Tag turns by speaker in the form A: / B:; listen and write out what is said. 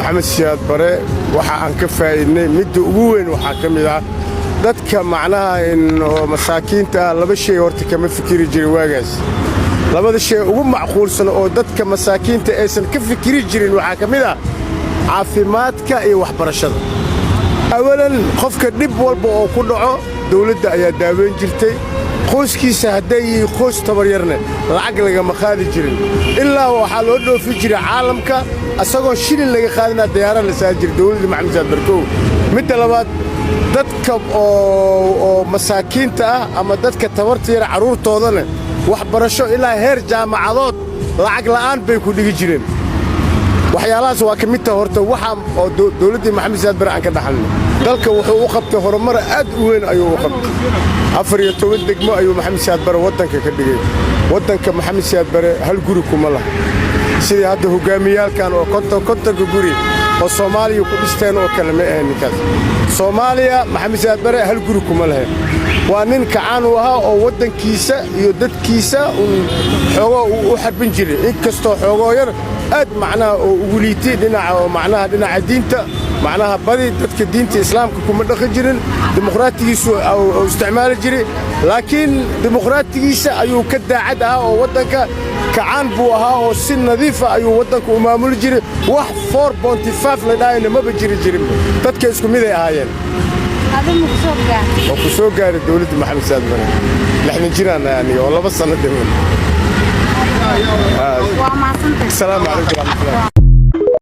A: محمد سياد بري وحا أن كفايدني مد أقوين وحا كميدا dadka macnaha in masaakiinta laba shay horta kama fikiri jirin waagaas labada shay ugu macquulsan oo dadka masaakiinta aysan ka fikiri jirin waxa kamid ah caafimaadka iyo waxbarashada awalan qofka dib walba oo ku dhaco dawladda ayaa daaweyn jirtay qoyskiisa haday qoys tabaryarna lacag laga ma qaadi jirin ilaa waxa loo dhoofi jiray caalamka asagoo shilin laga qaadina diyaarad la saajir dawladda Maxamed Saad Barkow midda labaad dadka oo masaakiinta ah ama dadka tabarta yar caruurtoodana waxbarasho ilaa heer jaamacadood lacag la'aan bay ku dhigi jireen waxyaalahaas waa kamid tahay horta waxa oo dawladda Maxamed Saad Barre aan ka dhaxalnay dalka wuxuu u qabtay horumar aad u weyn ayuu u qabtay 14 degmo ayuu Maxamed Saad Barre wadanka ka dhigay wadanka Maxamed Saad Barre hal guri kuma laha sidii hadda hogaamiyaalkan oo konton guri oo Soomaaliya ku dhisteen oo kale ma ahan ninkaas Soomaaliya Maxamed Saad Barre hal guri kuma laha waa nin kacaan u ahaa oo wadankiisa iyo dadkiisa xogo u xarbin jiray inkastoo xogo yar aad macnaha oo ugu liitay dhinaca oo macnaha dhinaca diinta macnaha badi dadka diinta islaamka kuma dhaqan jirin dimuqraadigiisu oo isticmaali jiray laakiin dimuqraadigiisa ayuu ka daacad ahaa oo wadanka kacaan buu ahaa oo si nadiif ah ayuu wadanka u maamuli jiray wax 4.5 la dhaayna ma bajiri jirin dadka isku mid ay ahaayeen ku soo gaaray dawladda Maxamed Saad Barre lixna jiraan yani oo 2 sano dhiman. Waa ma santa. Assalaamu alaykum.